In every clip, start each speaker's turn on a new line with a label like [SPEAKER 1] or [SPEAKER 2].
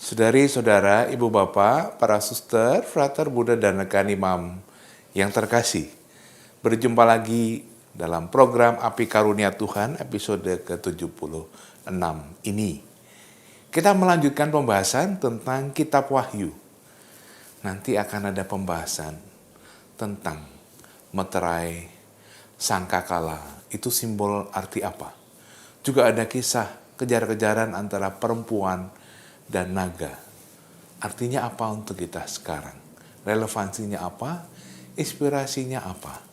[SPEAKER 1] Saudari-saudara, ibu bapak, para suster, frater, Buddha, dan rekan imam yang terkasih. Berjumpa lagi dalam program Api Karunia Tuhan episode ke-76 ini. Kita melanjutkan pembahasan tentang Kitab Wahyu. Nanti akan ada pembahasan tentang meterai sangkakala. Itu simbol arti apa? Juga ada kisah kejar-kejaran antara perempuan dan naga. Artinya apa untuk kita sekarang? Relevansinya apa? Inspirasinya apa?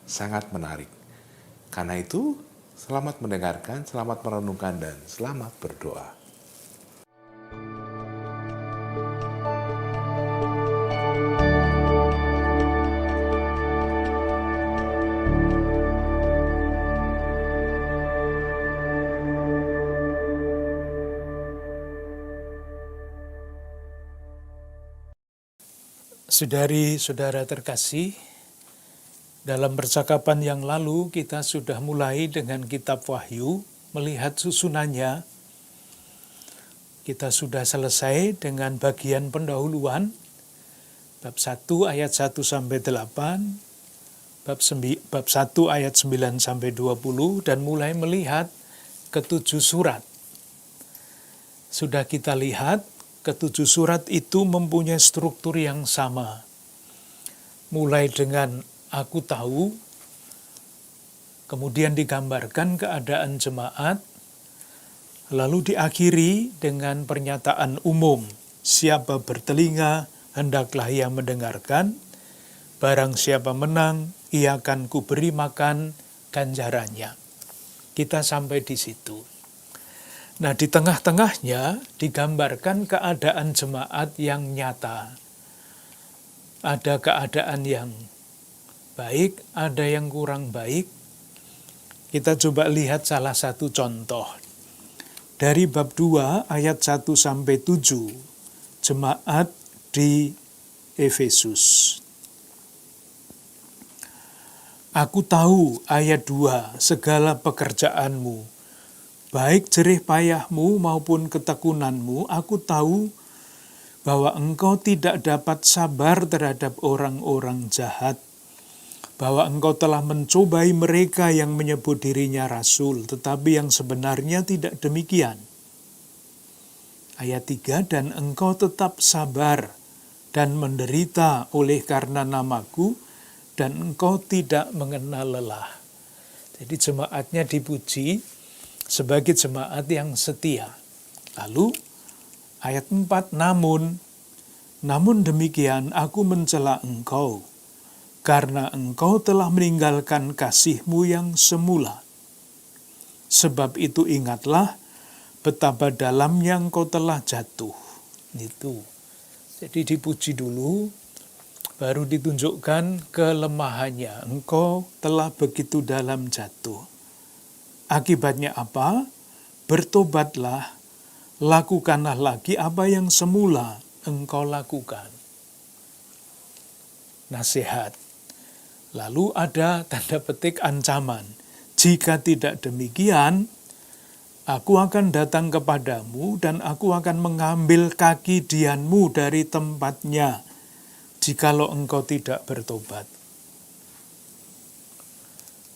[SPEAKER 1] Sangat menarik. Karena itu, selamat mendengarkan, selamat merenungkan, dan selamat berdoa.
[SPEAKER 2] Saudari-saudara terkasih, dalam percakapan yang lalu kita sudah mulai dengan kitab Wahyu, melihat susunannya. Kita sudah selesai dengan bagian pendahuluan, bab 1 ayat 1 sampai 8, bab 1 ayat 9 sampai 20, dan mulai melihat ke-7 surat. Sudah kita lihat, ke-7 surat itu mempunyai struktur yang sama. Mulai dengan aku tahu, kemudian digambarkan keadaan jemaat, lalu diakhiri dengan pernyataan umum. Siapa bertelinga, hendaklah ia mendengarkan. Barang siapa menang, ia akan kuberi makan ganjarannya. Kita sampai di situ. Nah, di tengah-tengahnya digambarkan keadaan jemaat yang nyata. Ada keadaan yang baik, ada yang kurang baik. Kita coba lihat salah satu contoh. Dari bab 2 ayat 1 sampai 7, jemaat di Efesus. Aku tahu, ayat 2, segala pekerjaanmu, baik jerih payahmu maupun ketekunanmu, aku tahu bahwa engkau tidak dapat sabar terhadap orang-orang jahat, bahwa engkau telah mencobai mereka yang menyebut dirinya rasul, tetapi yang sebenarnya tidak demikian. Ayat 3, dan engkau tetap sabar dan menderita oleh karena namaku, dan engkau tidak mengenal lelah. Jadi jemaatnya dipuji sebagai jemaat yang setia. Lalu ayat 4, namun demikian aku mencela engkau, karena engkau telah meninggalkan kasihmu yang semula. Sebab itu ingatlah betapa dalamnya engkau telah jatuh. Itu. Jadi dipuji dulu, baru ditunjukkan kelemahannya. Engkau telah begitu dalam jatuh. Akibatnya apa? Bertobatlah, lakukanlah lagi apa yang semula engkau lakukan. Nasihat. Lalu ada tanda petik ancaman. Jika tidak demikian, aku akan datang kepadamu dan aku akan mengambil kaki dianmu dari tempatnya, jikalau engkau tidak bertobat.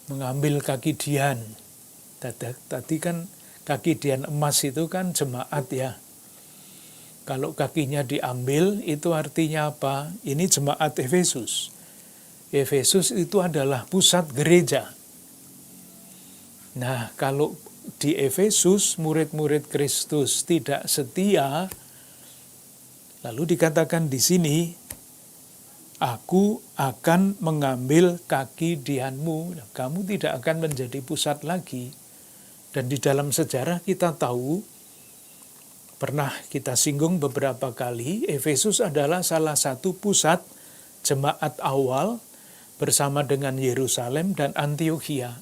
[SPEAKER 2] Mengambil kaki dian. Tadi kan kaki dian emas itu kan jemaat ya. Kalau kakinya diambil itu artinya apa? Ini jemaat Efesus. Efesus itu adalah pusat gereja. Nah, kalau di Efesus murid-murid Kristus tidak setia, lalu dikatakan di sini, aku akan mengambil kaki dianmu. Kamu tidak akan menjadi pusat lagi. Dan di dalam sejarah kita tahu, pernah kita singgung beberapa kali, Efesus adalah salah satu pusat jemaat awal bersama dengan Yerusalem dan Antiokhia.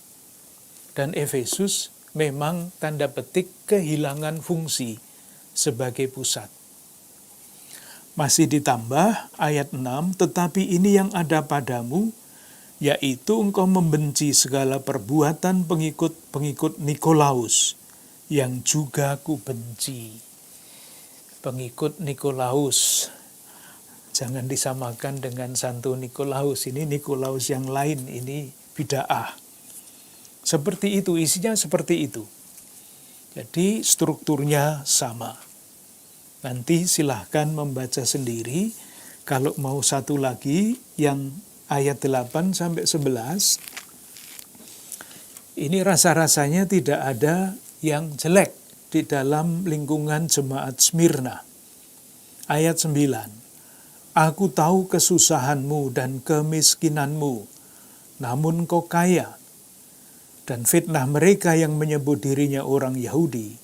[SPEAKER 2] Dan Efesus memang tanda petik kehilangan fungsi sebagai pusat. Masih ditambah ayat 6, tetapi ini yang ada padamu, yaitu engkau membenci segala perbuatan pengikut-pengikut Nikolaus, yang juga ku benci. pengikut Nikolaus. Jangan disamakan dengan Santo Nikolaus. Ini Nikolaus yang lain, ini bid'ah. Seperti itu, isinya seperti itu. Jadi strukturnya sama. Nanti silahkan membaca sendiri. Kalau mau satu lagi yang ayat 8 sampai 11, ini rasa-rasanya tidak ada yang jelek di dalam lingkungan jemaat Smyrna. Ayat 9. Aku tahu kesusahanmu dan kemiskinanmu, namun kau kaya. Dan fitnah mereka yang menyebut dirinya orang Yahudi,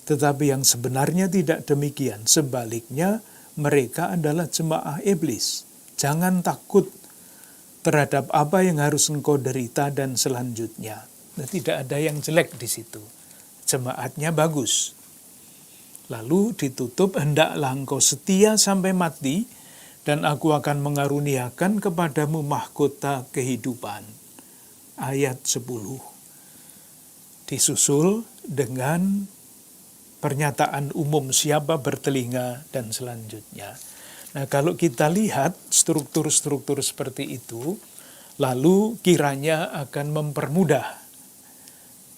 [SPEAKER 2] tetapi yang sebenarnya tidak demikian. Sebaliknya, mereka adalah jemaah iblis. Jangan takut terhadap apa yang harus engkau derita dan selanjutnya. Nah, tidak ada yang jelek di situ. Jemaatnya bagus. Lalu ditutup, hendaklah engkau setia sampai mati, dan aku akan mengaruniakan kepadamu mahkota kehidupan. Ayat 10. Disusul dengan pernyataan umum siapa bertelinga dan selanjutnya. Nah, kalau kita lihat struktur-struktur seperti itu, lalu kiranya akan mempermudah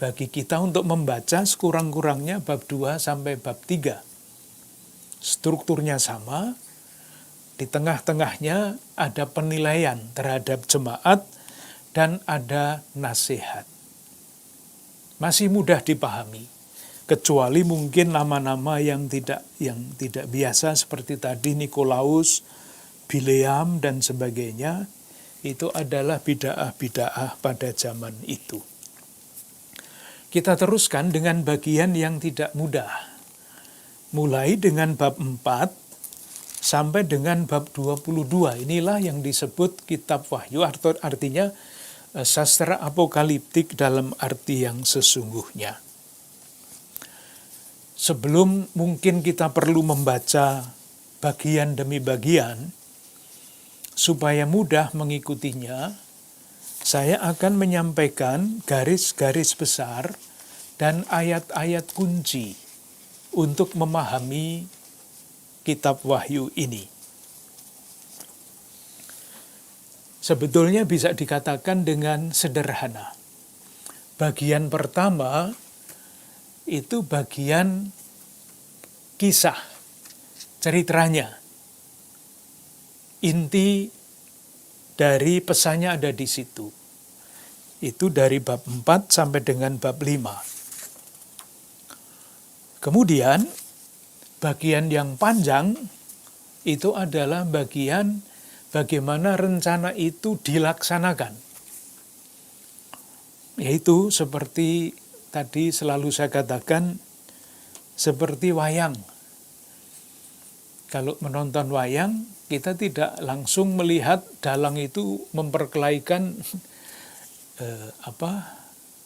[SPEAKER 2] bagi kita untuk membaca sekurang-kurangnya bab 2 sampai bab 3. Strukturnya sama, di tengah-tengahnya ada penilaian terhadap jemaat dan ada nasihat. Masih mudah dipahami, kecuali mungkin nama-nama yang tidak biasa seperti tadi Nikolaus, Bileam dan sebagainya, itu adalah bid'ah-bid'ah pada zaman itu. Kita teruskan dengan bagian yang tidak mudah. Mulai dengan bab 4 sampai dengan bab 22. Inilah yang disebut kitab Wahyu, artinya sastra apokaliptik dalam arti yang sesungguhnya. Sebelum mungkin kita perlu membaca bagian demi bagian, supaya mudah mengikutinya, saya akan menyampaikan garis-garis besar dan ayat-ayat kunci untuk memahami kitab Wahyu ini. Sebetulnya bisa dikatakan dengan sederhana. Bagian pertama itu bagian kisah, ceritanya. Inti dari pesannya ada di situ. Itu dari bab 4 sampai dengan bab 5. Kemudian bagian yang panjang itu adalah bagian bagaimana rencana itu dilaksanakan. Yaitu seperti tadi selalu saya katakan, seperti wayang. Kalau menonton wayang, kita tidak langsung melihat dalang itu memperkelaikan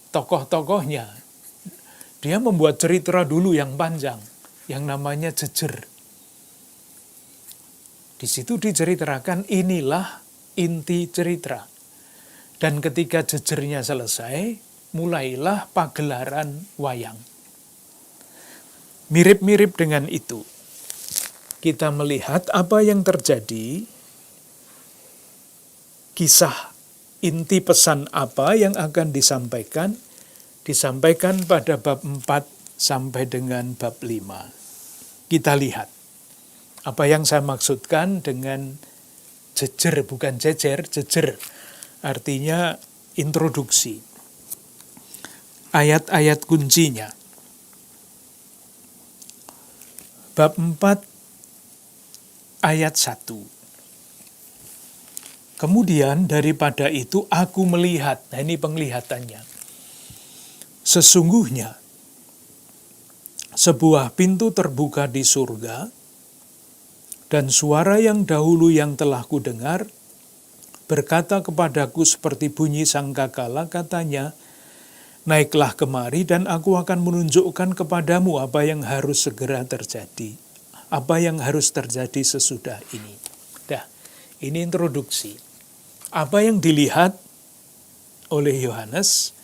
[SPEAKER 2] tokoh-tokohnya. Dia membuat cerita dulu yang panjang, yang namanya jejer. Di situ diceritakan inilah inti cerita. Dan ketika jejernya selesai, mulailah pagelaran wayang. Mirip-mirip dengan itu. Kita melihat apa yang terjadi, kisah inti pesan apa yang akan disampaikan pada bab 4 sampai dengan bab 5. Kita lihat apa yang saya maksudkan dengan jejer, bukan jejer, jejer. Artinya introduksi. Ayat-ayat kuncinya. Bab 4 ayat 1. Kemudian daripada itu aku melihat, nah ini penglihatannya. Sesungguhnya sebuah pintu terbuka di surga, dan suara yang dahulu yang telah kudengar berkata kepadaku seperti bunyi sangkakala, katanya, naiklah kemari dan aku akan menunjukkan kepadamu apa yang harus segera terjadi. Apa yang harus terjadi sesudah ini. Dah, ini introduksi. Apa yang dilihat oleh Yohanes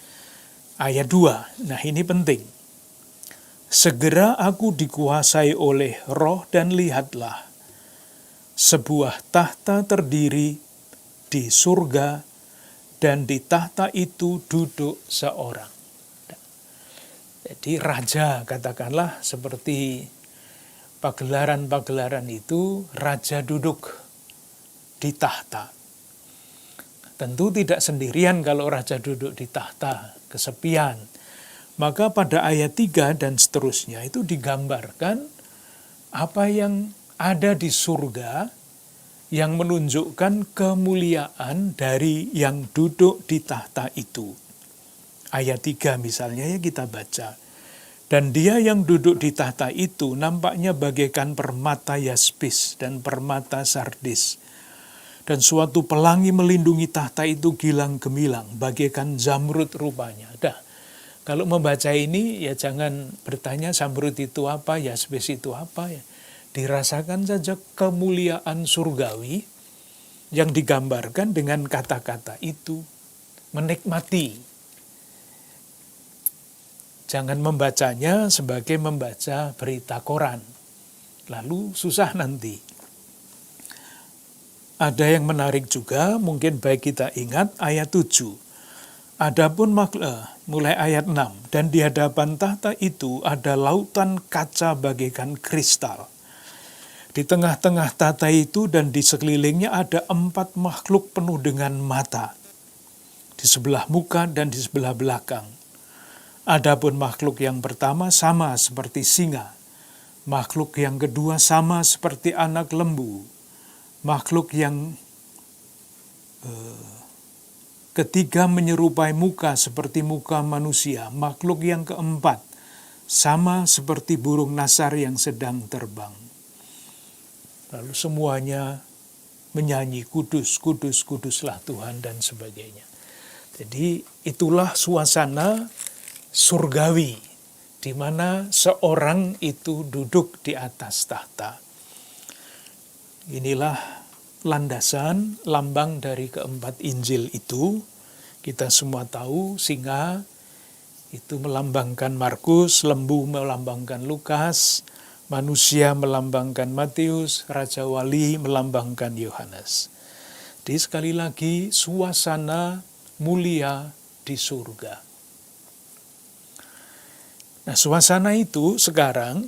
[SPEAKER 2] ayat 2. Nah, ini penting. Segera aku dikuasai oleh Roh dan lihatlah, sebuah tahta terdiri di surga dan di tahta itu duduk seorang. Jadi raja, katakanlah seperti pagelaran-pagelaran itu, raja duduk di tahta. Tentu tidak sendirian kalau raja duduk di tahta, kesepian. Maka pada ayat 3 dan seterusnya itu digambarkan apa yang ada di surga yang menunjukkan kemuliaan dari yang duduk di tahta itu. Ayat 3 misalnya ya kita baca. Dan dia yang duduk di tahta itu nampaknya bagaikan permata yaspis dan permata sardis. Dan suatu pelangi melindungi tahta itu gilang gemilang, bagaikan zamrud rupanya. Kalau membaca ini ya jangan bertanya zamrud itu apa, yaspis itu apa ya. Dirasakan saja kemuliaan surgawi yang digambarkan dengan kata-kata itu. Menikmati. Jangan membacanya sebagai membaca berita koran. Lalu susah nanti. Ada yang menarik juga, mungkin baik kita ingat ayat 7. Adapun mulai ayat 6. Dan di hadapan tahta itu ada lautan kaca bagaikan kristal. Di tengah-tengah tahta itu dan di sekelilingnya ada 4 makhluk penuh dengan mata. Di sebelah muka dan di sebelah belakang. Adapun makhluk yang pertama sama seperti singa. Makhluk yang kedua sama seperti anak lembu. Makhluk yang ketiga menyerupai muka seperti muka manusia. Makhluk yang keempat sama seperti burung nasar yang sedang terbang. Lalu semuanya menyanyi kudus, kudus, kuduslah Tuhan dan sebagainya. Jadi itulah suasana surgawi, di mana seorang itu duduk di atas tahta. Inilah landasan, lambang dari keempat Injil itu. Kita semua tahu singa itu melambangkan Markus, lembu melambangkan Lukas, manusia melambangkan Matius, Raja Wali melambangkan Yohanes. Jadi sekali lagi suasana mulia di surga. Nah, suasana itu sekarang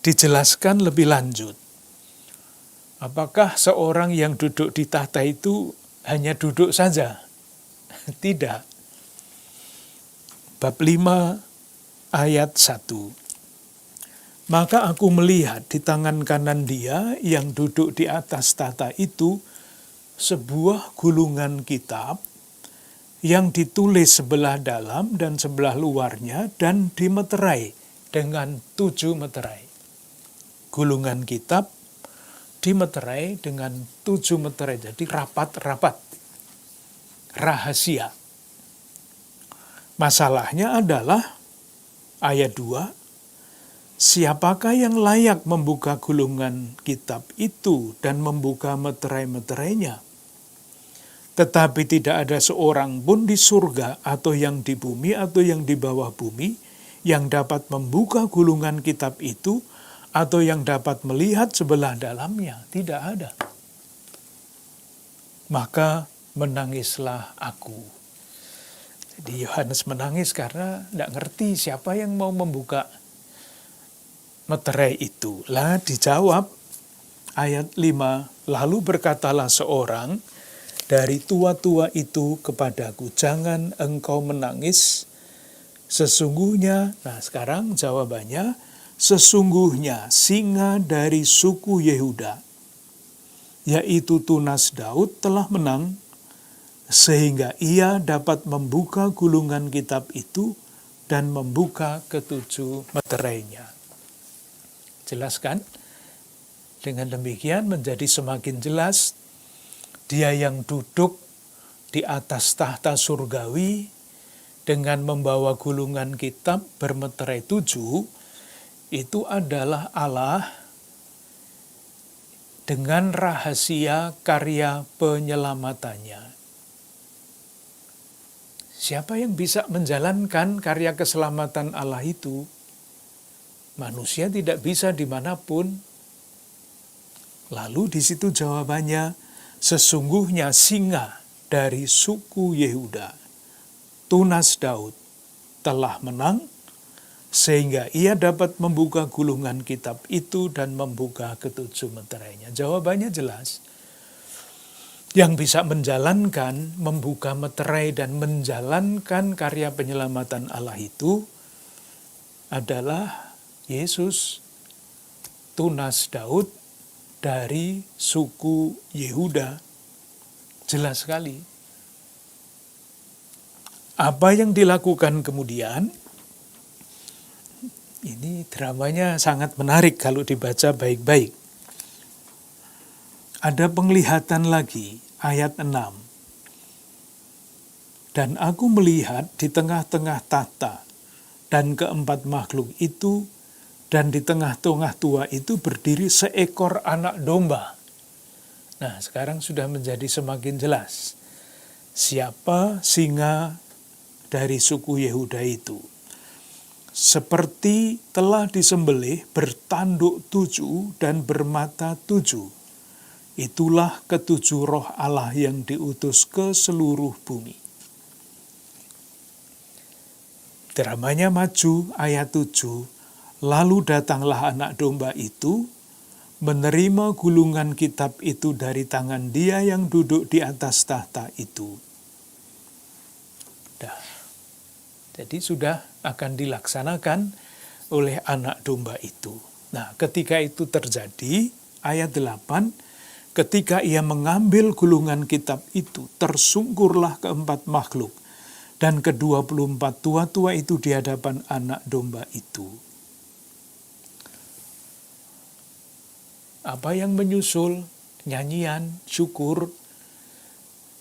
[SPEAKER 2] dijelaskan lebih lanjut. Apakah seorang yang duduk di tahta itu hanya duduk saja? Tidak. Bab 5 ayat 1. Maka aku melihat di tangan kanan dia yang duduk di atas tahta itu sebuah gulungan kitab yang ditulis sebelah dalam dan sebelah luarnya dan dimeterai dengan 7 meterai. Gulungan kitab dimeterai dengan 7 meterai, jadi rapat-rapat, rahasia. Masalahnya adalah ayat 2, siapakah yang layak membuka gulungan kitab itu dan membuka meterai-meterainya? Tetapi tidak ada seorang pun di surga atau yang di bumi atau yang di bawah bumi yang dapat membuka gulungan kitab itu atau yang dapat melihat sebelah dalamnya. Tidak ada. Maka menangislah aku. Jadi Yohanes menangis karena tidak ngerti siapa yang mau membuka meterai itu. Lah dijawab ayat 5, lalu berkatalah seorang dari tua-tua itu kepadaku, jangan engkau menangis, sesungguhnya, nah sekarang jawabannya, sesungguhnya singa dari suku Yehuda, yaitu tunas Daud telah menang, sehingga ia dapat membuka gulungan kitab itu dan membuka ke-7 meterainya. Jelaskan? Dengan demikian menjadi semakin jelas dia yang duduk di atas tahta surgawi dengan membawa gulungan kitab bermeterai 7 itu adalah Allah dengan rahasia karya penyelamatannya. Siapa yang bisa menjalankan karya keselamatan Allah itu? Manusia tidak bisa dimanapun. Lalu di situ jawabannya, sesungguhnya singa dari suku Yehuda, tunas Daud, telah menang, sehingga ia dapat membuka gulungan kitab itu dan membuka ketujuh meterainya. Jawabannya jelas. Yang bisa menjalankan, membuka meterai dan menjalankan karya penyelamatan Allah itu adalah Yesus, tunas Daud dari suku Yehuda. Jelas sekali. Apa yang dilakukan kemudian? Ini dramanya sangat menarik kalau dibaca baik-baik. Ada penglihatan lagi, ayat 6. Dan aku melihat di tengah-tengah tahta dan keempat makhluk itu, dan di tengah-tengah tua itu berdiri seekor anak domba. Nah, sekarang sudah menjadi semakin jelas. Siapa singa dari suku Yehuda itu? Seperti telah disembelih, bertanduk 7 dan bermata 7. Itulah ketujuh roh Allah yang diutus ke seluruh bumi. Dramanya maju, ayat 7. Lalu datanglah anak domba itu, menerima gulungan kitab itu dari tangan dia yang duduk di atas tahta itu. Jadi sudah akan dilaksanakan oleh anak domba itu. Nah, ketika itu terjadi, ayat 8, ketika ia mengambil gulungan kitab itu, tersungkurlah keempat makhluk, dan ke-24 tua-tua itu di hadapan anak domba itu. Apa yang menyusul? Nyanyian, syukur.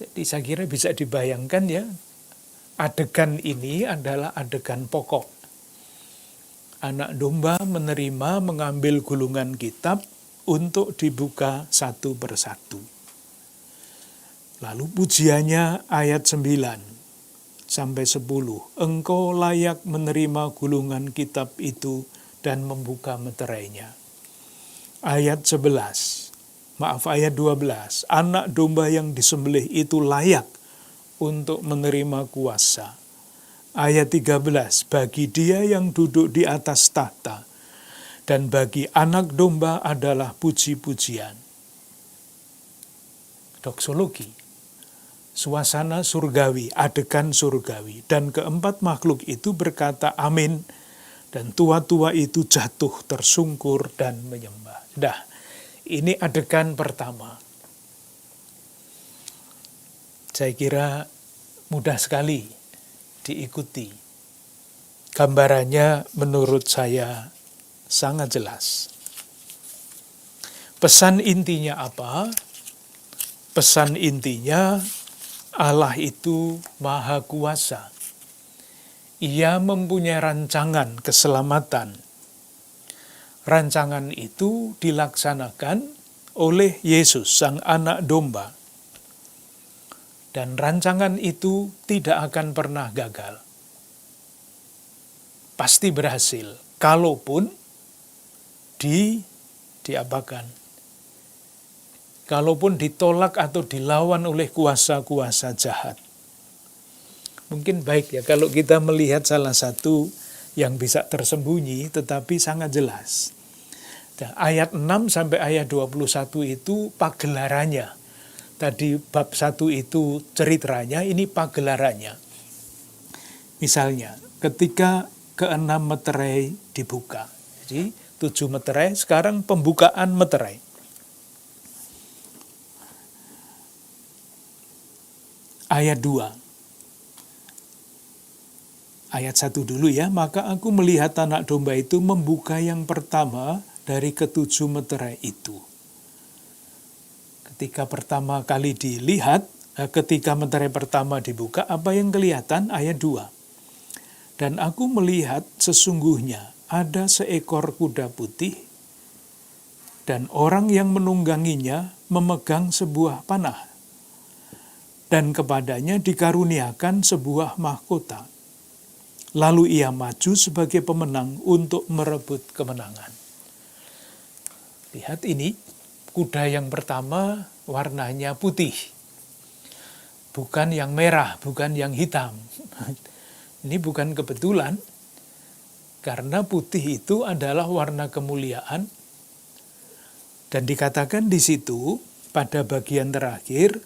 [SPEAKER 2] Jadi saya kira bisa dibayangkan ya, adegan ini adalah adegan pokok. Anak domba menerima, mengambil gulungan kitab, untuk dibuka satu persatu. Lalu pujiannya ayat 9 sampai 10. Engkau layak menerima gulungan kitab itu dan membuka meterainya. Ayat 12. Anak domba yang disembelih itu layak untuk menerima kuasa. Ayat 13. Bagi dia yang duduk di atas tahta, dan bagi anak domba adalah puji-pujian. Doksologi, suasana surgawi, adegan surgawi. Dan keempat makhluk itu berkata amin, dan tua-tua itu jatuh tersungkur dan menyembah. Dah, ini adegan pertama. Saya kira mudah sekali diikuti. Gambarannya menurut saya sangat jelas. Pesan intinya apa? Pesan intinya Allah itu Maha Kuasa. Ia mempunyai rancangan keselamatan. Rancangan itu dilaksanakan oleh Yesus, Sang Anak Domba. Dan rancangan itu tidak akan pernah gagal. Pasti berhasil. Kalaupun diapakan. Kalaupun ditolak atau dilawan oleh kuasa-kuasa jahat. Mungkin baik ya kalau kita melihat salah satu yang bisa tersembunyi tetapi sangat jelas. Dan ayat 6 sampai ayat 21 itu pagelarannya. Tadi bab 1 itu ceritanya, ini pagelarannya. Misalnya, ketika ke-6 meterai dibuka. Jadi 7 meterai, sekarang pembukaan meterai. Ayat 2. Ayat 1 dulu ya. Maka aku melihat anak domba itu membuka yang pertama dari ke-7 meterai itu. Ketika pertama kali dilihat, ketika meterai pertama dibuka, apa yang kelihatan? Ayat 2. Dan aku melihat sesungguhnya ada seekor kuda putih, dan orang yang menungganginya memegang sebuah panah, dan kepadanya dikaruniakan sebuah mahkota. Lalu ia maju sebagai pemenang untuk merebut kemenangan. Lihat ini, kuda yang pertama warnanya putih. Bukan yang merah, bukan yang hitam. Ini bukan kebetulan, karena putih itu adalah warna kemuliaan. Dan dikatakan di situ, pada bagian terakhir,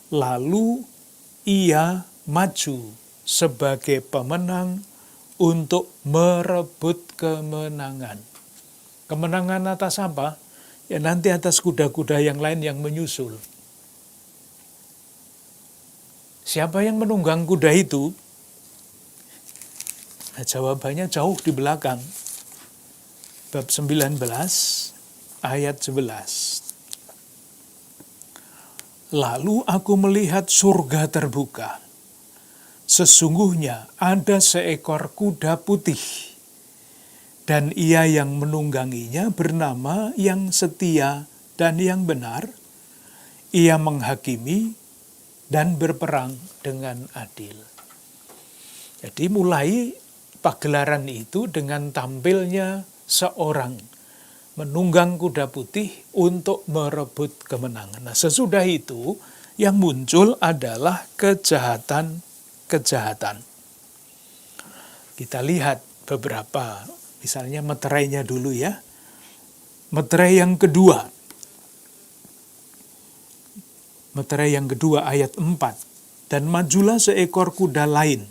[SPEAKER 2] lalu ia maju sebagai pemenang untuk merebut kemenangan. Kemenangan atas apa? Ya nanti atas kuda-kuda yang lain yang menyusul. Siapa yang menunggang kuda itu? Nah, jawabannya jauh di belakang. Bab 19 ayat 11. Lalu aku melihat surga terbuka. Sesungguhnya ada seekor kuda putih, dan ia yang menungganginya bernama Yang Setia dan Yang Benar. Ia menghakimi dan berperang dengan adil. Jadi mulai pagelaran itu dengan tampilnya seorang menunggang kuda putih untuk merebut kemenangan. Nah, sesudah itu yang muncul adalah kejahatan. Kita lihat beberapa, misalnya meterainya dulu ya. Meterai yang kedua. Meterai yang kedua ayat 4. Dan majulah seekor kuda lain,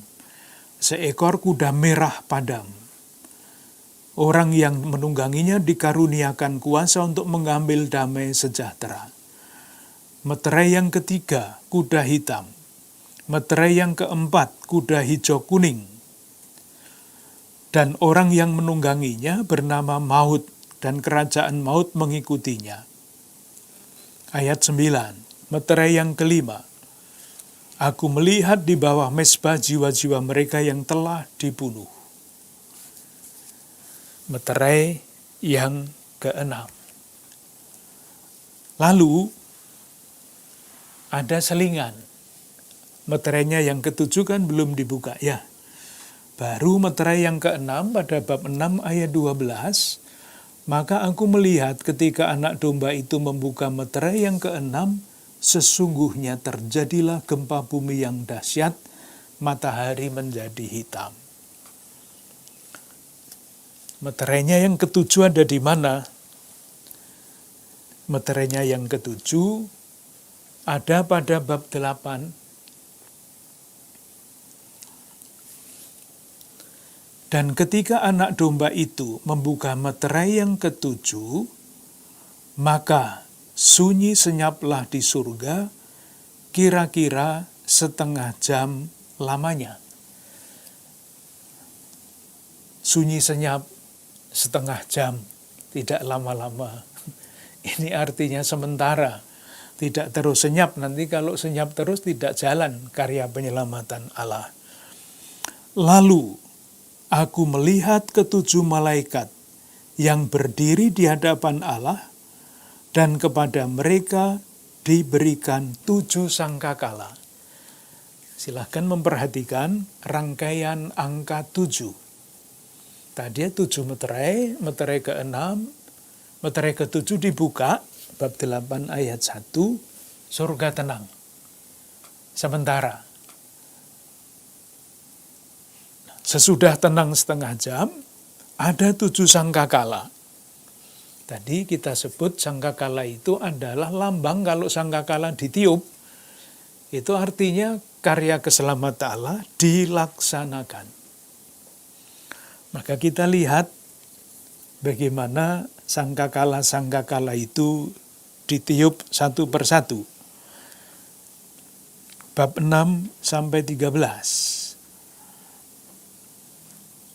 [SPEAKER 2] seekor kuda merah padam. Orang yang menungganginya dikaruniakan kuasa untuk mengambil damai sejahtera. Meterai yang ketiga, kuda hitam. Meterai yang keempat, kuda hijau kuning. Dan orang yang menungganginya bernama Maut, dan kerajaan maut mengikutinya. Ayat 9, meterai yang kelima. Aku melihat di bawah mezbah jiwa-jiwa mereka yang telah dibunuh. Meterai yang keenam. Lalu ada selingan. Meterainya yang ketujuh kan belum dibuka ya. Baru meterai yang keenam pada bab 6 ayat 12. Maka aku melihat ketika anak domba itu membuka meterai yang keenam, sesungguhnya terjadilah gempa bumi yang dahsyat, matahari menjadi hitam. Meterainya yang ketujuh ada di mana? Meterainya yang ketujuh ada pada bab 8. Dan ketika anak domba itu membuka meterai yang ketujuh, maka sunyi senyaplah di surga, kira-kira setengah jam lamanya. Sunyi senyap setengah jam, tidak lama-lama. Ini artinya sementara, tidak terus senyap. Nanti kalau senyap terus tidak jalan karya penyelamatan Allah. Lalu aku melihat ketujuh malaikat yang berdiri di hadapan Allah, dan kepada mereka diberikan 7 sangkakala. Silahkan memperhatikan rangkaian angka 7. Tadi 7 meterai, meterai ke-6, meterai ke-7 dibuka, bab 8 ayat 1, surga tenang. Sementara. Sesudah tenang setengah jam, ada 7 sangkakala. Tadi kita sebut sangkakala itu adalah lambang kalau sangkakala ditiup, itu artinya karya keselamatan Allah dilaksanakan. Maka kita lihat bagaimana sangkakala itu ditiup satu persatu. Bab 6 sampai 13.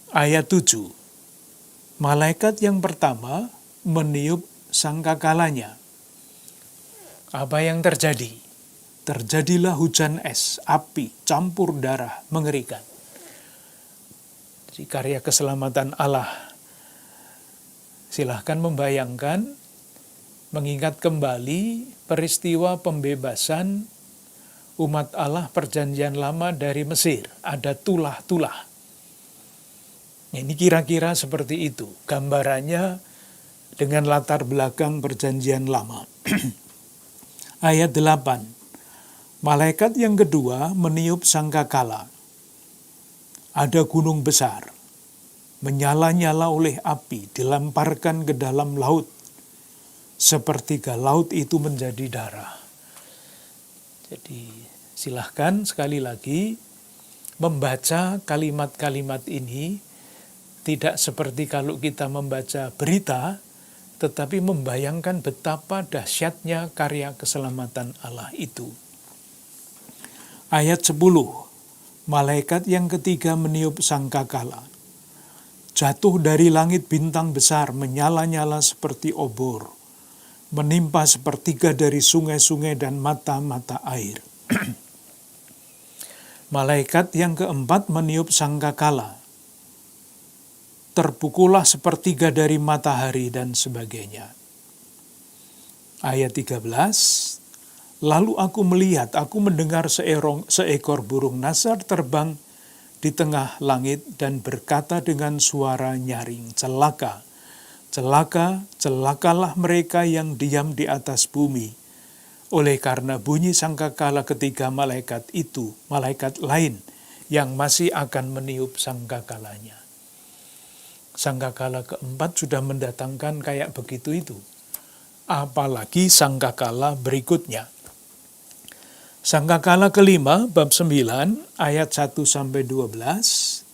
[SPEAKER 2] Ayat 7, malaikat yang pertama meniup sangkakalanya. Apa yang terjadi? Terjadilah hujan es, api, campur darah, mengerikan. Jadi karya keselamatan Allah. Silahkan membayangkan, mengingat kembali peristiwa pembebasan umat Allah perjanjian lama dari Mesir. Ada tulah-tulah. Ini kira-kira seperti itu. Gambarannya dengan latar belakang perjanjian lama. Ayat 8. Malaikat yang kedua meniup sangkakala. Ada gunung besar, menyala-nyala oleh api, dilemparkan ke dalam laut. Sepertiga laut itu menjadi darah. Jadi silahkan sekali lagi membaca kalimat-kalimat ini tidak seperti kalau kita membaca berita, tetapi membayangkan betapa dahsyatnya karya keselamatan Allah itu. Ayat 10, malaikat yang ketiga meniup sangkakala. Jatuh dari langit bintang besar menyala-nyala seperti obor, menimpa sepertiga dari sungai-sungai dan mata-mata air. Malaikat yang keempat meniup sangkakala. Terpukullah sepertiga dari matahari dan sebagainya. Ayat 13, lalu aku melihat, aku mendengar seekor burung nasar terbang di tengah langit dan berkata dengan suara nyaring, celaka, celaka, celakalah mereka yang diam di atas bumi. Oleh karena bunyi sangkakala ketiga malaikat itu, malaikat lain yang masih akan meniup sangkakalanya. Sangkakala keempat sudah mendatangkan kayak begitu itu. Apalagi sangkakala berikutnya. Sangkakala kelima, bab 9, ayat 1-12.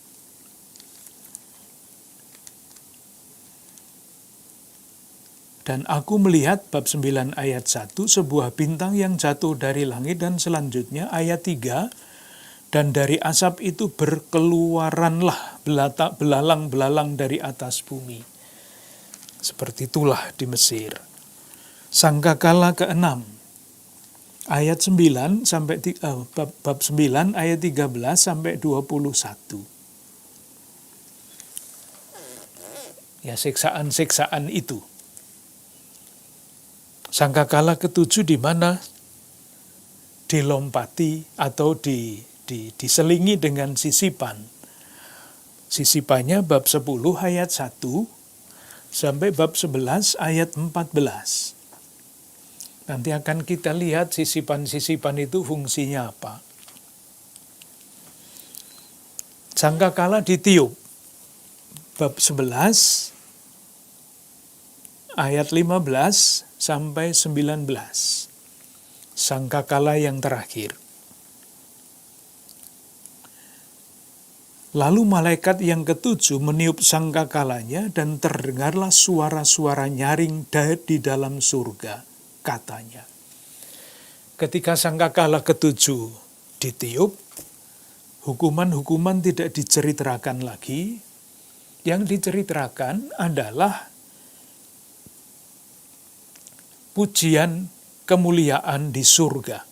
[SPEAKER 2] Dan aku melihat, bab 9 ayat 1, sebuah bintang yang jatuh dari langit, dan selanjutnya ayat 3, dan dari asap itu berkeluaranlah belalang-belalang dari atas bumi. Seperti itulah di Mesir. Sangkakala ke-6, ayat 9 sampai bab 9 ayat 13 sampai 21. Ya, siksaan-siksaan itu. Sangkakala ke-7 di mana dilompati atau diselingi dengan sisipan. Sisipannya bab 10 ayat 1 sampai bab 11 ayat 14. Nanti akan kita lihat sisipan-sisipan itu fungsinya apa. Sangkakala ditiup. Bab 11 ayat 15 sampai 19. Sangkakala yang terakhir. Lalu malaikat yang ketujuh meniup sangkakalanya dan terdengarlah suara-suara nyaring di dalam surga, katanya. Ketika sangkakala ketujuh ditiup, hukuman-hukuman tidak diceritakan lagi. Yang diceritakan adalah pujian kemuliaan di surga.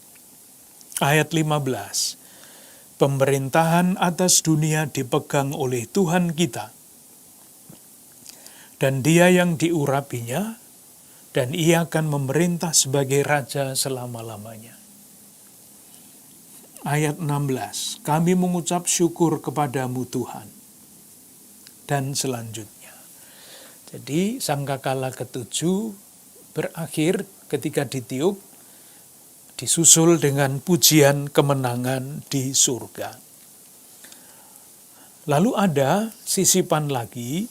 [SPEAKER 2] Ayat 15. Pemerintahan atas dunia dipegang oleh Tuhan kita, dan Dia yang diurapinya, dan Ia akan memerintah sebagai Raja selama-lamanya. Ayat 16, kami mengucap syukur kepadamu Tuhan. Dan selanjutnya. Jadi sangkakala ketujuh berakhir ketika ditiup, disusul dengan pujian kemenangan di surga. Lalu ada sisipan lagi,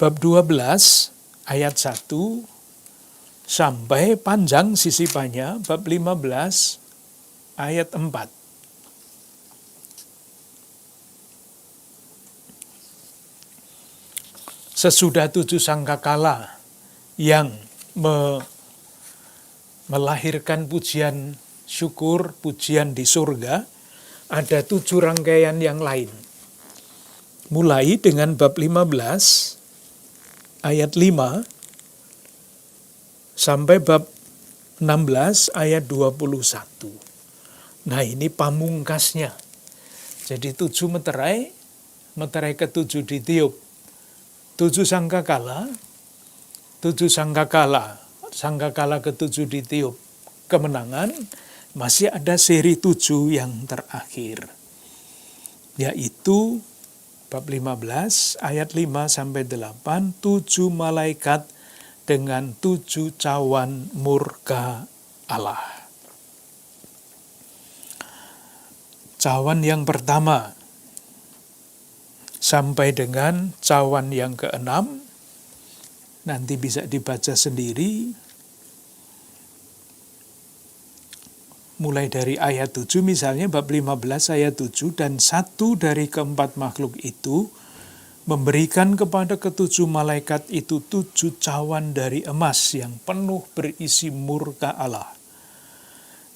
[SPEAKER 2] bab 12 ayat 1 sampai panjang sisipannya, bab 15 ayat 4. Sesudah 7 sangkakala yang melahirkan pujian syukur, pujian di surga, ada 7 rangkaian yang lain. Mulai dengan bab 15, ayat 5, sampai bab 16, ayat 21. Nah, ini pamungkasnya. Jadi 7 meterai ke-7 ditiup. 7 sangkakala, sangkakala ke-7 ditiup kemenangan, masih ada seri 7 yang terakhir. Yaitu bab 15 ayat 5 sampai 8, 7 malaikat dengan 7 cawan murka Allah. Cawan yang pertama sampai dengan cawan yang keenam, nanti bisa dibaca sendiri, mulai dari ayat 7 misalnya, bab 15 ayat 7, dan satu dari keempat makhluk itu memberikan kepada ketujuh malaikat itu 7 cawan dari emas yang penuh berisi murka Allah,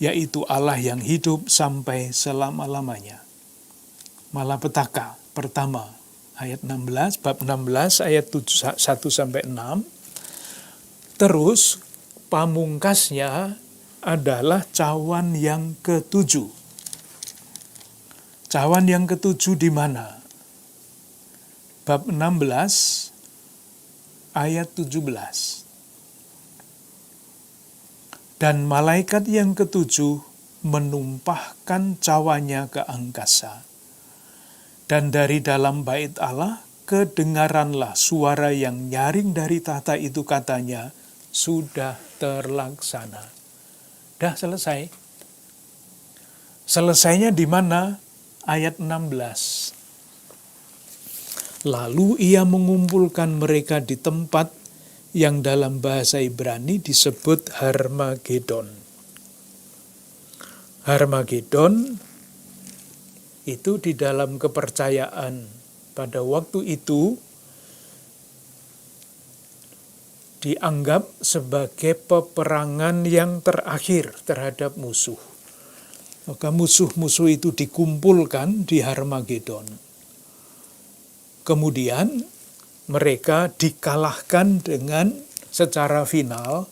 [SPEAKER 2] yaitu Allah yang hidup sampai selama-lamanya. Malapetaka pertama, ayat 16, bab 16 ayat 1 sampai 6. Terus pamungkasnya adalah cawan yang ketujuh. Cawan yang ketujuh di mana? Bab 16 ayat 17. Dan malaikat yang ketujuh menumpahkan cawannya ke angkasa. Dan dari dalam bait Allah kedengaranlah suara yang nyaring dari tahta itu, katanya, sudah terlaksana. Dah selesai. Selesainya di mana? Ayat 16. Lalu ia mengumpulkan mereka di tempat yang dalam bahasa Ibrani disebut Harmagedon. Harmagedon itu di dalam kepercayaan pada waktu itu dianggap sebagai peperangan yang terakhir terhadap musuh. Maka musuh-musuh itu dikumpulkan di Harmagedon. Kemudian mereka dikalahkan dengan secara final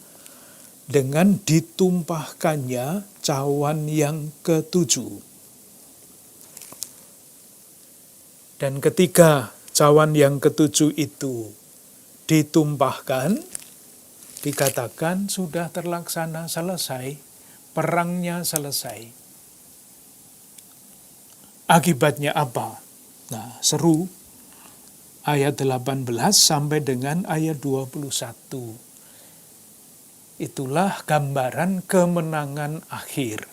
[SPEAKER 2] dengan ditumpahkannya cawan yang ketujuh. Dan ketika cawan yang ketujuh itu ditumpahkan, dikatakan sudah terlaksana, selesai, perangnya selesai. Akibatnya apa? Nah, seru. Ayat 18 sampai dengan ayat 21. Itulah gambaran kemenangan akhir.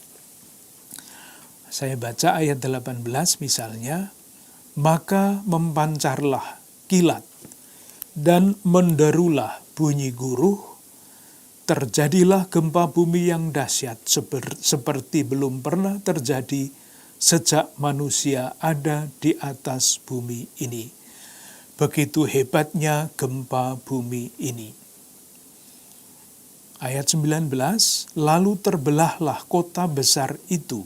[SPEAKER 2] Saya baca ayat 18 misalnya, maka mempancarlah kilat dan menderulah bunyi guruh, terjadilah gempa bumi yang dahsyat seperti belum pernah terjadi sejak manusia ada di atas bumi ini. Begitu hebatnya gempa bumi ini. Ayat 19, lalu terbelahlah kota besar itu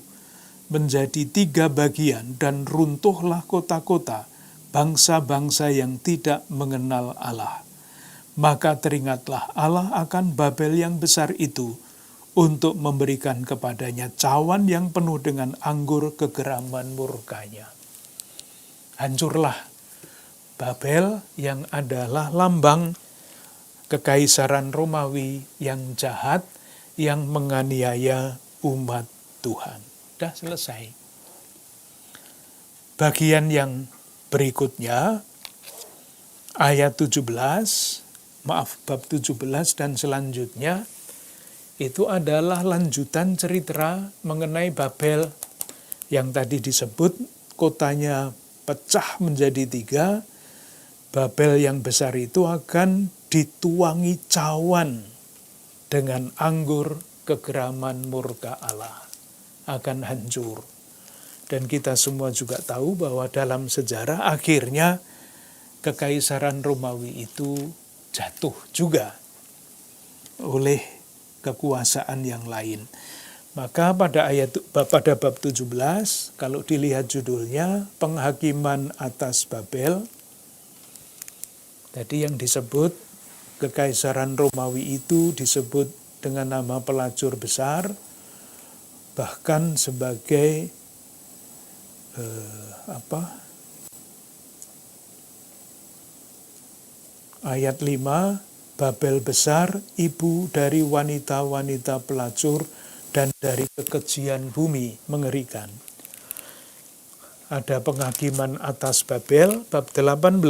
[SPEAKER 2] menjadi 3 bagian dan runtuhlah kota-kota bangsa-bangsa yang tidak mengenal Allah. Maka teringatlah Allah akan Babel yang besar itu untuk memberikan kepadanya cawan yang penuh dengan anggur kegeraman murkanya. Hancurlah Babel yang adalah lambang kekaisaran Romawi yang jahat, yang menganiaya umat Tuhan. Sudah selesai. Bagian yang berikutnya, ayat 17, bab 17 dan selanjutnya, itu adalah lanjutan cerita mengenai Babel yang tadi disebut, kotanya pecah menjadi 3, Babel yang besar itu akan dituangi cawan dengan anggur kegeraman murka Allah. Akan hancur. Dan kita semua juga tahu bahwa dalam sejarah akhirnya kekaisaran Romawi itu jatuh juga oleh kekuasaan yang lain. Maka pada bab 17, kalau dilihat judulnya, penghakiman atas Babel. Tadi yang disebut kekaisaran Romawi itu disebut dengan nama pelacur besar, bahkan sebagai ayat 5, Babel besar, ibu dari wanita-wanita pelacur dan dari kekejian bumi, mengerikan. ada penghakiman atas Babel. Bab 18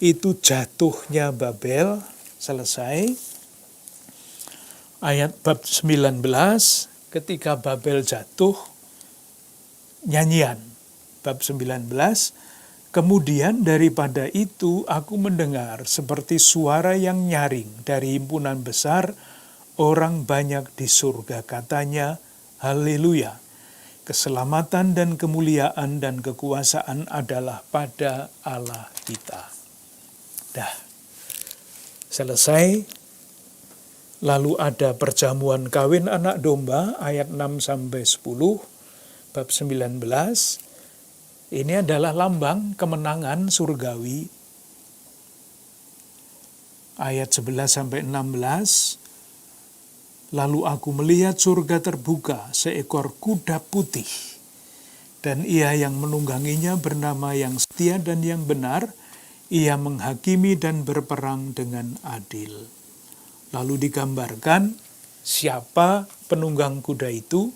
[SPEAKER 2] itu jatuhnya Babel, selesai. Ayat bab 19, ketika Babel jatuh, nyanyian. Bab 19, kemudian daripada itu aku mendengar seperti suara yang nyaring dari himpunan besar, orang banyak di surga, katanya, haleluya. Keselamatan dan kemuliaan dan kekuasaan adalah pada Allah kita. Dah, selesai. Lalu ada perjamuan kawin anak domba, ayat 6-10, bab 19. Ini adalah lambang kemenangan surgawi. Ayat 11-16. Lalu aku melihat surga terbuka, seekor kuda putih. Dan ia yang menungganginya bernama yang setia dan yang benar, ia menghakimi dan berperang dengan adil. Lalu digambarkan siapa penunggang kuda itu,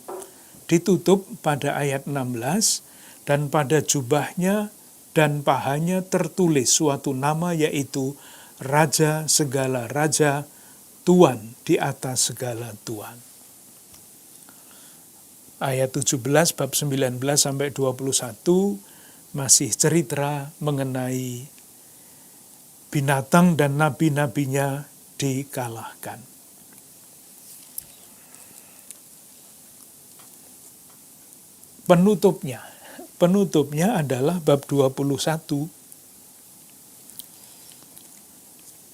[SPEAKER 2] ditutup pada ayat 16, dan pada jubahnya dan pahanya tertulis suatu nama, yaitu Raja segala Raja, Tuan di atas segala Tuan. Ayat 17 bab 19-21 masih cerita mengenai binatang dan nabi-nabinya dikalahkan. Penutupnya adalah bab 21.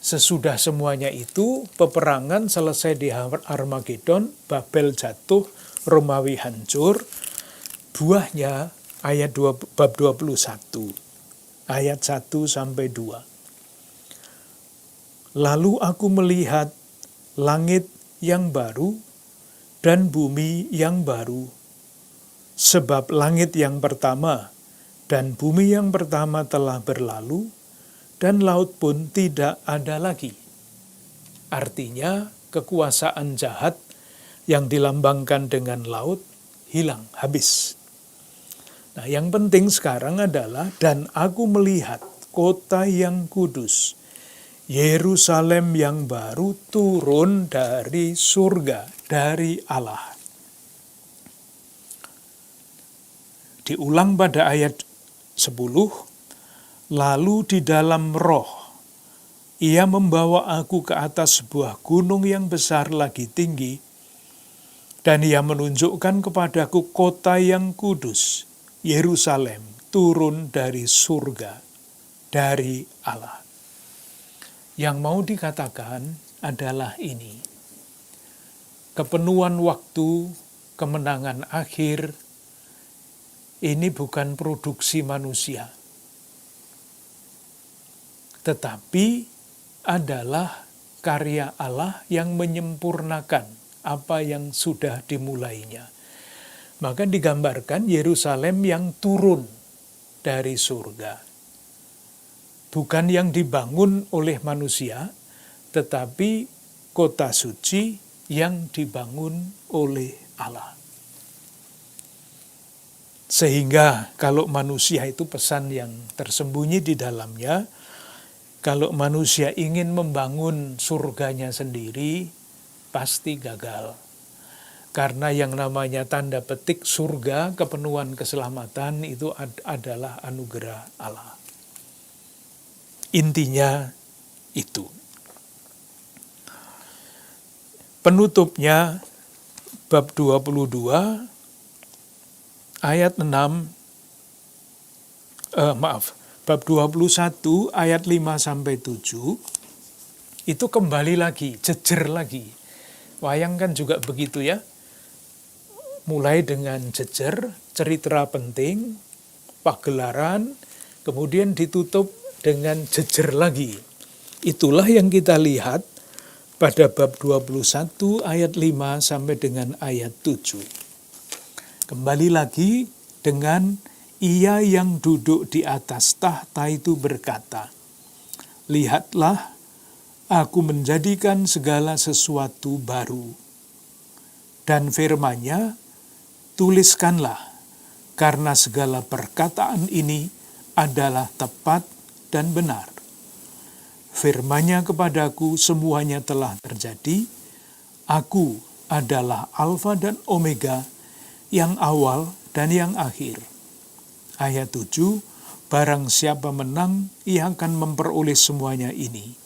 [SPEAKER 2] Sesudah semuanya itu, peperangan selesai di Armagedon, Babel jatuh, Romawi hancur. Buahnya ayat bab 21, ayat 1-2. Lalu aku melihat langit yang baru dan bumi yang baru, sebab langit yang pertama dan bumi yang pertama telah berlalu, dan laut pun tidak ada lagi. Artinya kekuasaan jahat yang dilambangkan dengan laut hilang, habis. Nah, yang penting sekarang adalah, dan aku melihat kota yang kudus, Yerusalem yang baru turun dari surga, dari Allah. Diulang pada ayat 10, lalu di dalam roh, ia membawa aku ke atas sebuah gunung yang besar lagi tinggi, dan ia menunjukkan kepadaku kota yang kudus, Yerusalem, turun dari surga, dari Allah. Yang mau dikatakan adalah ini. Kepenuhan waktu, kemenangan akhir, ini bukan produksi manusia, tetapi adalah karya Allah yang menyempurnakan apa yang sudah dimulainya. Maka digambarkan Yerusalem yang turun dari surga. Bukan yang dibangun oleh manusia, tetapi kota suci yang dibangun oleh Allah. Sehingga kalau manusia itu pesan yang tersembunyi di dalamnya, kalau manusia ingin membangun surganya sendiri, pasti gagal. Karena yang namanya tanda petik surga, kepenuhan keselamatan itu adalah anugerah Allah. Intinya itu. Penutupnya bab 22 ayat 6, bab 21 ayat 5-7, itu kembali lagi, jejer lagi. Wayang kan juga begitu ya. Mulai dengan jejer, cerita penting, pagelaran, kemudian ditutup dengan jejer lagi. Itulah yang kita lihat pada bab 21 ayat 5 sampai dengan ayat 7. Kembali lagi dengan ia yang duduk di atas tahta itu berkata, lihatlah, aku menjadikan segala sesuatu baru. Dan firman-Nya, tuliskanlah, karena segala perkataan ini adalah tepat dan benar. Firman-Nya kepadaku, semuanya telah terjadi. Aku adalah Alfa dan Omega, yang awal dan yang akhir. Ayat 7, barang siapa menang, ia akan memperoleh semuanya ini.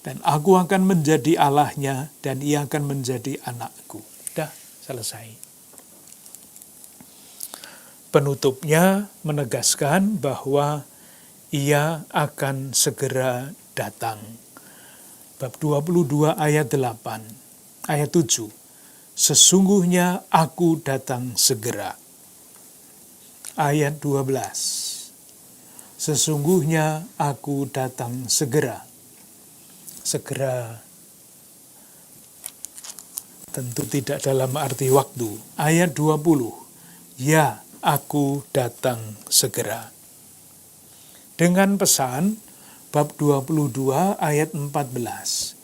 [SPEAKER 2] Dan aku akan menjadi Allahnya, dan ia akan menjadi anakku. Dah, selesai. Penutupnya menegaskan bahwa ia akan segera datang. Bab 22 ayat 8, ayat 7. Sesungguhnya aku datang segera. Ayat 12. Sesungguhnya aku datang segera. Segera tentu tidak dalam arti waktu. Ayat 20. Ya, aku datang segera. Dengan pesan, bab 22 ayat 14.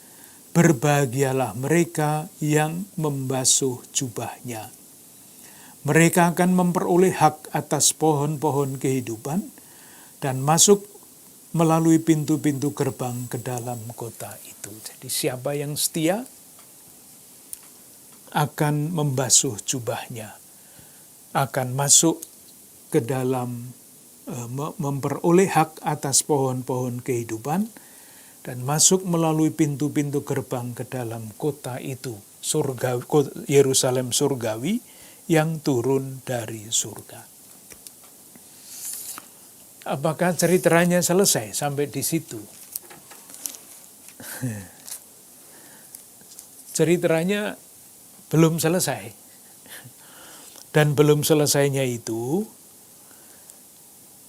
[SPEAKER 2] Berbahagialah mereka yang membasuh jubahnya. Mereka akan memperoleh hak atas pohon-pohon kehidupan dan masuk melalui pintu-pintu gerbang ke dalam kota itu. Jadi siapa yang setia akan membasuh jubahnya, akan masuk ke dalam memperoleh hak atas pohon-pohon kehidupan dan masuk melalui pintu-pintu gerbang ke dalam kota itu, surga, Yerusalem surgawi yang turun dari surga. Apakah ceritanya selesai sampai di situ? Ceritanya belum selesai. Dan belum selesainya itu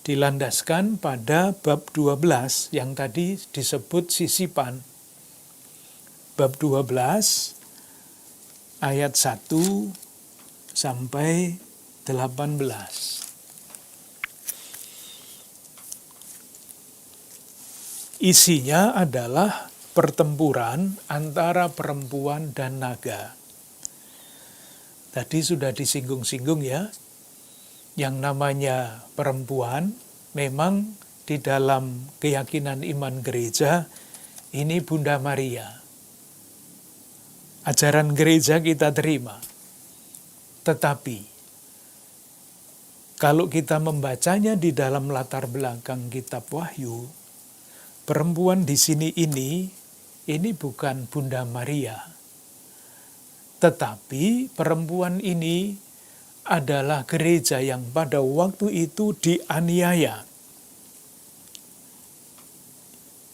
[SPEAKER 2] dilandaskan pada bab 12 yang tadi disebut sisipan. Bab 12 ayat 1 sampai 18. Isinya adalah pertempuran antara perempuan dan naga. Tadi sudah disinggung-singgung ya, yang namanya perempuan memang di dalam keyakinan iman gereja ini Bunda Maria. Ajaran gereja kita terima. Tetapi kalau kita membacanya di dalam latar belakang kitab Wahyu, perempuan di sini ini bukan Bunda Maria. Tetapi perempuan ini adalah gereja yang pada waktu itu dianiaya.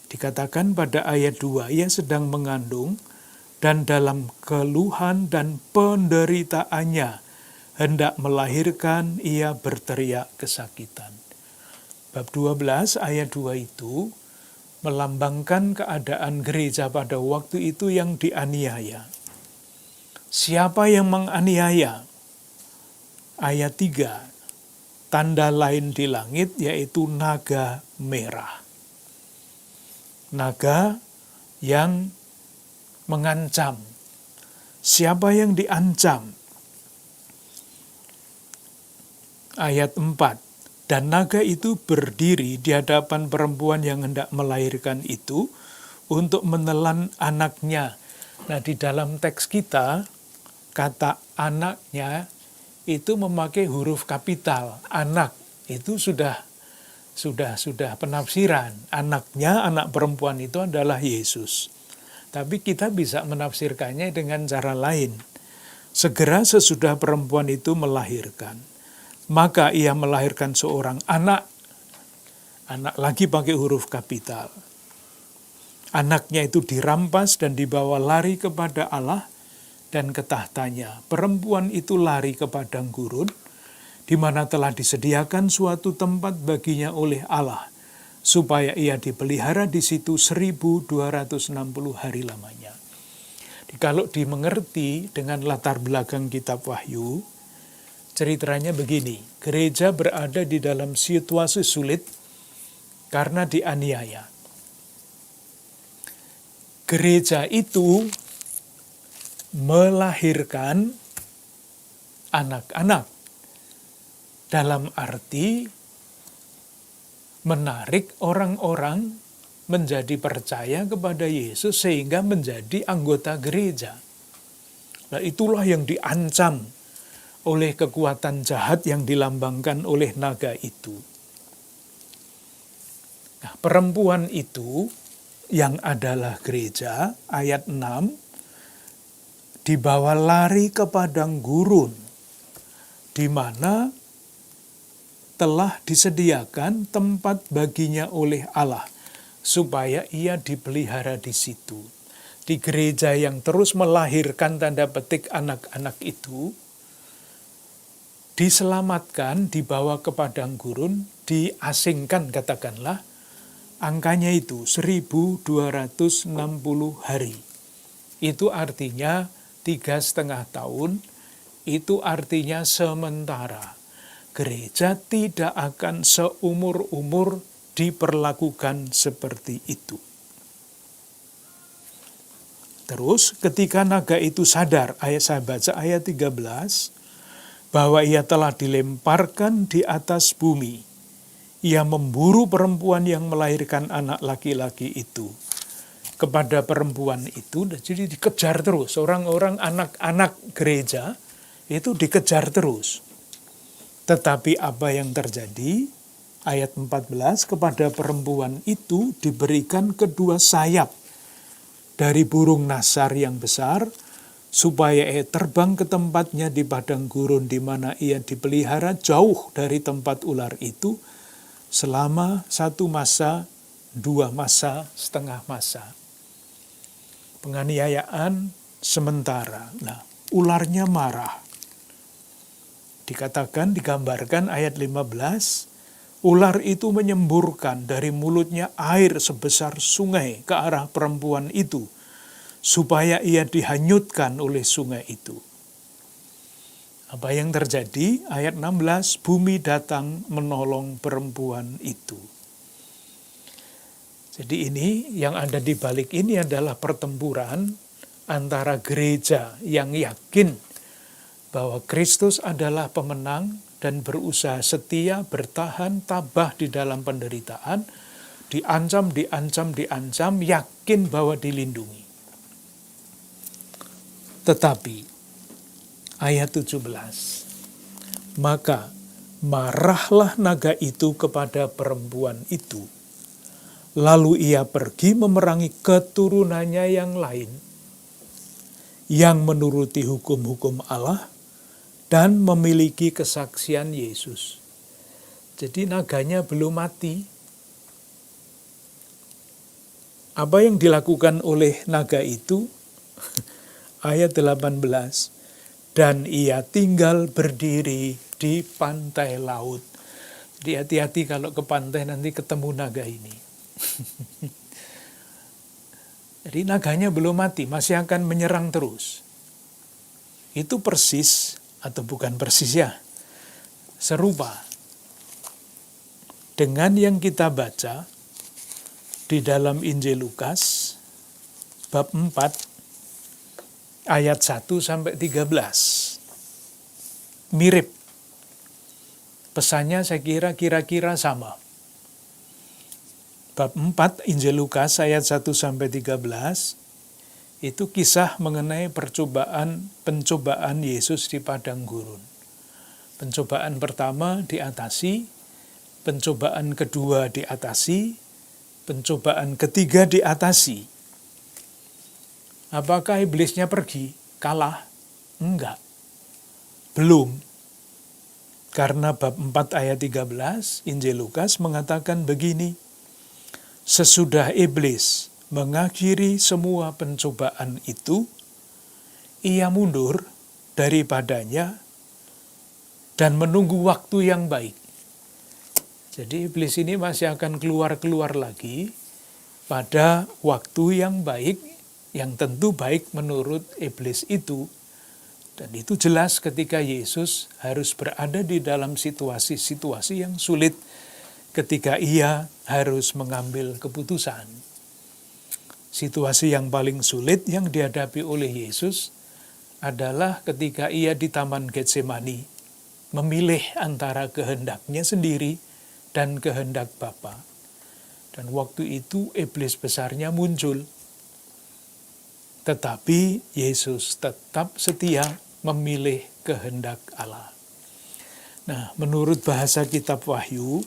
[SPEAKER 2] Dikatakan pada ayat 2, ia sedang mengandung dan dalam keluhan dan penderitaannya hendak melahirkan, ia berteriak kesakitan. Bab 12 ayat 2 itu melambangkan keadaan gereja pada waktu itu yang dianiaya. Siapa yang menganiaya? Ayat 3, tanda lain di langit yaitu naga merah. Naga yang mengancam. Siapa yang diancam? Ayat 4, dan naga itu berdiri di hadapan perempuan yang hendak melahirkan itu untuk menelan anaknya. Nah, di dalam teks kita, kata anaknya itu memakai huruf kapital. Anak itu sudah penafsiran. Anaknya, anak perempuan itu adalah Yesus. Tapi kita bisa menafsirkannya dengan cara lain. Segera sesudah perempuan itu melahirkan, maka ia melahirkan seorang anak. Anak lagi pakai huruf kapital. Anaknya itu dirampas dan dibawa lari kepada Allah dan ke tahtanya. Perempuan itu lari ke padang gurun, di mana telah disediakan suatu tempat baginya oleh Allah, supaya ia dipelihara di situ 1260 hari lamanya. Kalau dimengerti dengan latar belakang kitab Wahyu, ceritanya begini, gereja berada di dalam situasi sulit karena dianiaya. Gereja itu melahirkan anak-anak. dalam arti menarik orang-orang menjadi percaya kepada Yesus sehingga menjadi anggota gereja. Nah, itulah yang diancam oleh kekuatan jahat yang dilambangkan oleh naga itu. Nah, perempuan itu yang adalah gereja, ayat 6, dibawa lari ke padang gurun, di mana telah disediakan tempat baginya oleh Allah, supaya ia dipelihara di situ. Di gereja yang terus melahirkan tanda petik anak-anak itu, diselamatkan, dibawa ke padang gurun, diasingkan katakanlah, angkanya itu 1260 hari. Itu artinya 3,5 tahun, itu artinya sementara. Gereja tidak akan seumur-umur diperlakukan seperti itu. Terus ketika naga itu sadar, saya baca ayat 13, bahwa ia telah dilemparkan di atas bumi, ia memburu perempuan yang melahirkan anak laki-laki itu. Kepada perempuan itu, jadi dikejar terus. Orang-orang anak-anak gereja itu dikejar terus. Tetapi apa yang terjadi? Ayat 14, kepada perempuan itu diberikan kedua sayap dari burung nasar yang besar, supaya ia terbang ke tempatnya di padang gurun di mana ia dipelihara jauh dari tempat ular itu, selama 1 masa, 2 masa, setengah masa. Penganiayaan sementara. Nah, ularnya marah. Dikatakan, digambarkan ayat 15, ular itu menyemburkan dari mulutnya air sebesar sungai ke arah perempuan itu, supaya ia dihanyutkan oleh sungai itu. Apa yang terjadi? Ayat 16, bumi datang menolong perempuan itu. Jadi ini, yang ada di balik ini adalah pertempuran antara gereja yang yakin bahwa Kristus adalah pemenang dan berusaha setia, bertahan, tabah di dalam penderitaan, diancam, yakin bahwa dilindungi. Tetapi, ayat 17, maka marahlah naga itu kepada perempuan itu, lalu ia pergi memerangi keturunannya yang lain, yang menuruti hukum-hukum Allah, dan memiliki kesaksian Yesus. Jadi naganya belum mati. Apa yang dilakukan oleh naga itu? Ayat 18. Dan ia tinggal berdiri di pantai laut. Jadi hati-hati kalau ke pantai nanti ketemu naga ini. Jadi naganya belum mati, masih akan menyerang terus. Itu persis, atau bukan persis ya, serupa dengan yang kita baca di dalam Injil Lukas bab 4 ayat 1-13. Mirip. Pesannya saya kira-kira sama. Bab 4 Injil Lukas ayat 1-13 itu kisah mengenai pencobaan Yesus di padang gurun. Pencobaan pertama diatasi, pencobaan kedua diatasi, pencobaan ketiga diatasi. Apakah iblisnya pergi? Kalah? Enggak. Belum. Karena bab 4 ayat 13 Injil Lukas mengatakan begini, sesudah iblis mengakhiri semua pencobaan itu, ia mundur daripadanya dan menunggu waktu yang baik. Jadi iblis ini masih akan keluar lagi pada waktu yang baik, yang tentu baik menurut iblis itu. Dan itu jelas ketika Yesus harus berada di dalam situasi-situasi yang sulit, ketika ia harus mengambil keputusan. Situasi yang paling sulit yang dihadapi oleh Yesus adalah ketika ia di Taman Getsemani memilih antara kehendaknya sendiri dan kehendak Bapa. Dan waktu itu iblis besarnya muncul. Tetapi Yesus tetap setia memilih kehendak Allah. Nah, menurut bahasa kitab Wahyu,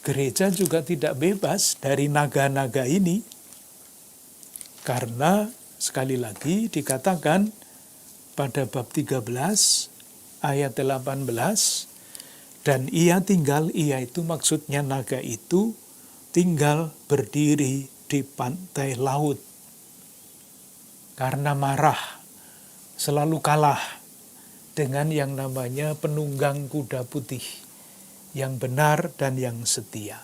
[SPEAKER 2] gereja juga tidak bebas dari naga-naga ini. Karena sekali lagi dikatakan pada bab 13 ayat 18, dan ia itu maksudnya naga itu, tinggal berdiri di pantai laut. Karena marah, selalu kalah dengan yang namanya penunggang kuda putih, yang benar dan yang setia.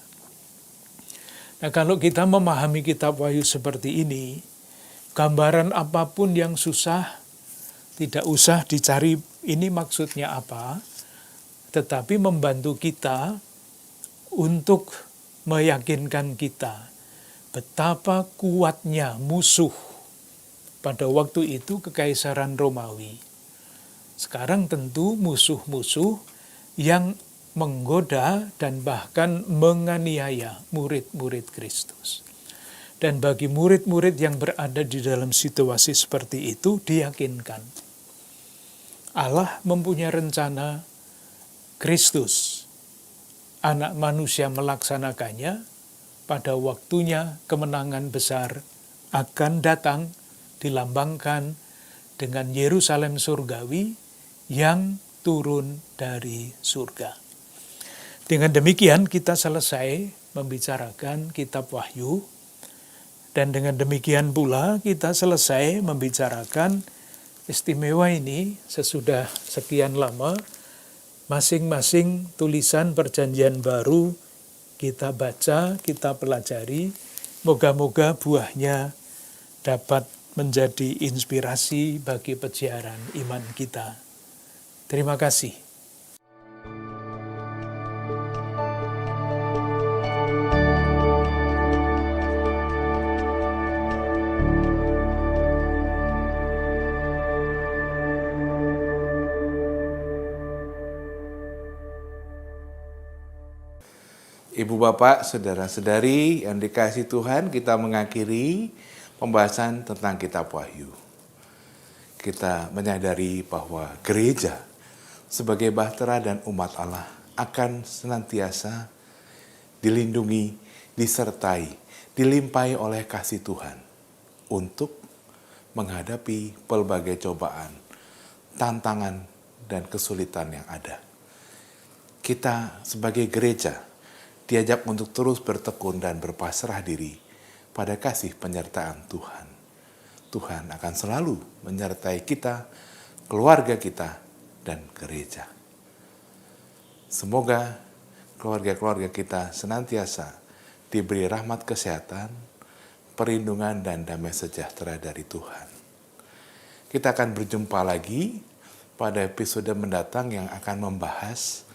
[SPEAKER 2] Nah, kalau kita memahami kitab Wahyu seperti ini, gambaran apapun yang susah, tidak usah dicari ini maksudnya apa, tetapi membantu kita untuk meyakinkan kita betapa kuatnya musuh pada waktu itu Kekaisaran Romawi. Sekarang tentu musuh-musuh yang menggoda dan bahkan menganiaya murid-murid Kristus. Dan bagi murid-murid yang berada di dalam situasi seperti itu, diyakinkan Allah mempunyai rencana, Kristus, anak manusia melaksanakannya, pada waktunya kemenangan besar akan datang, dilambangkan dengan Yerusalem surgawi yang turun dari surga. Dengan demikian kita selesai membicarakan kitab Wahyu, dan dengan demikian pula kita selesai membicarakan istimewa ini sesudah sekian lama. Masing-masing tulisan perjanjian baru kita baca, kita pelajari. Moga-moga buahnya dapat menjadi inspirasi bagi peziaran iman kita. Terima kasih.
[SPEAKER 1] Ibu bapak, saudara-saudari yang dikasihi Tuhan, kita mengakhiri pembahasan tentang kitab Wahyu. Kita menyadari bahwa gereja sebagai bahtera dan umat Allah akan senantiasa dilindungi, disertai, dilimpahi oleh kasih Tuhan untuk menghadapi pelbagai cobaan, tantangan, dan kesulitan yang ada. Kita sebagai gereja diajak untuk terus bertekun dan berpasrah diri pada kasih penyertaan Tuhan. Tuhan akan selalu menyertai kita, keluarga kita, dan gereja. Semoga keluarga-keluarga kita senantiasa diberi rahmat kesehatan, perlindungan, dan damai sejahtera dari Tuhan. Kita akan berjumpa lagi pada episode mendatang yang akan membahas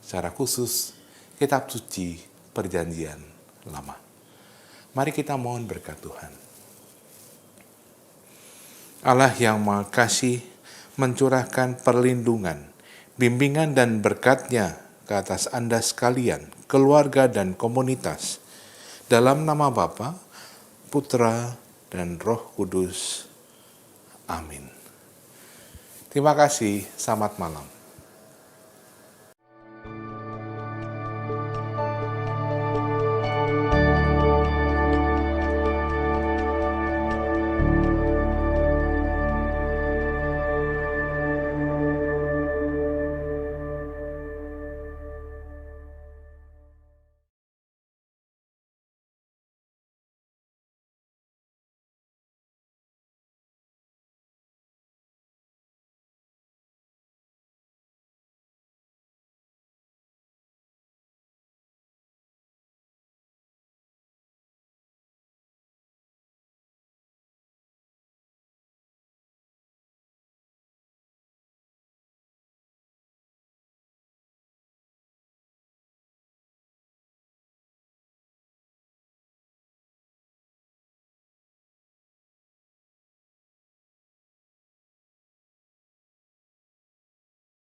[SPEAKER 1] secara khusus Kitab Suci Perjanjian Lama. Mari kita mohon berkat Tuhan. Allah yang Maha Kasih mencurahkan perlindungan, bimbingan dan berkat-Nya ke atas Anda sekalian, keluarga dan komunitas. Dalam nama Bapa, Putra, dan Roh Kudus. Amin. Terima kasih, selamat malam.